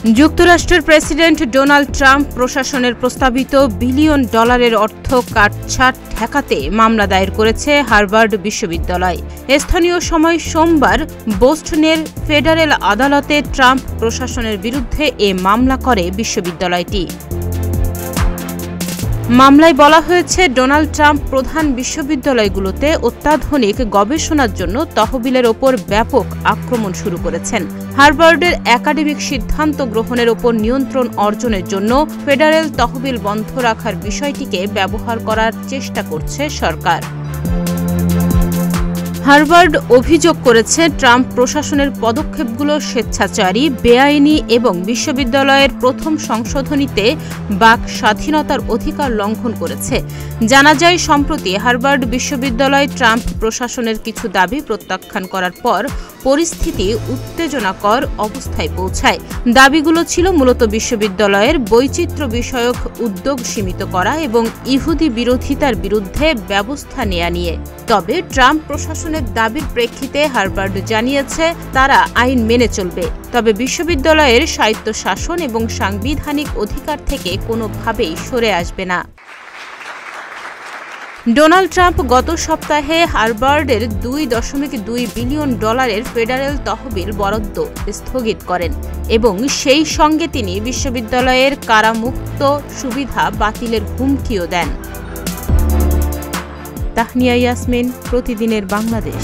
যুক্তরাষ্ট্রের president Donald Trump প্রশাসনের প্রস্তাবিত বিলিয়ন ডলারের অর্থ কাটছাঁট ঠেকাতে মামলা দায়ের করেছে হার্ভার্ড বিশ্ববিদ্যালয়। স্থানীয় সময় সোমবার বোস্টনের ফেডারেল আদালতে ট্রাম্প প্রশাসনের বিরুদ্ধে এ মামলা করে বিশ্ববিদ্যালয়টি। মামলায় বলা হয়েছে, ডোনাল্ড ট্রাম্প প্রধান বিশ্ববিদ্যালয়গুলোতে অত্যাধুনিক গবেষণার জন্য তহবিলের ওপর ব্যাপক আক্রমণ শুরু করেছেন। হার্ভার্ডের একাডেমিক সিদ্ধান্ত গ্রহণের ওপর নিয়ন্ত্রণ অর্জনের জন্য ফেডারেল তহবিল বন্ধ রাখার বিষয়টিকে ব্যবহার করার চেষ্টা করছে সরকার। হার্ভার্ড অভিযোগ করেছে, ট্রাম্প প্রশাসনের পদক্ষেপগুলো স্বেচ্ছাচারী, বেআইনি এবং বিশ্ববিদ্যালয়ের প্রথম সংশোধনীতে বাক স্বাধীনতার অধিকার লঙ্ঘন করেছে। জানা যায়, সম্প্রতি হার্ভার্ড বিশ্ববিদ্যালয় ট্রাম্প প্রশাসনের কিছু দাবি প্রত্যাখ্যান করার পর পরিস্থিতি উত্তেজনাকর অবস্থায় পৌঁছায়। দাবিগুলো ছিল মূলত বিশ্ববিদ্যালয়ের বৈচিত্র্য বিষয়ক উদ্যোগ সীমিত করা এবং ইহুদি বিরোধিতার বিরুদ্ধে ব্যবস্থা নেওয়া নিয়ে। তবে ট্রাম্প প্রশাসনের দাবির প্রেক্ষিতে হার্ভার্ড জানিয়েছে, তারা আইন মেনে চলবে, তবে বিশ্ববিদ্যালয়ের স্বায়ত্তশাসন এবং সাংবিধানিক অধিকার থেকে কোনোভাবেই সরে আসবে না। ডোনাল্ড ট্রাম্প গত সপ্তাহে হার্ভার্ডের $2.2 বিলিয়ন ফেডারেল তহবিল বরাদ্দ স্থগিত করেন এবং সেই সঙ্গে তিনি বিশ্ববিদ্যালয়ের কারামুক্ত সুবিধা বাতিলের হুমকিও দেন। তাহনিয়া ইয়াসমিন, প্রতিদিনের বাংলাদেশ।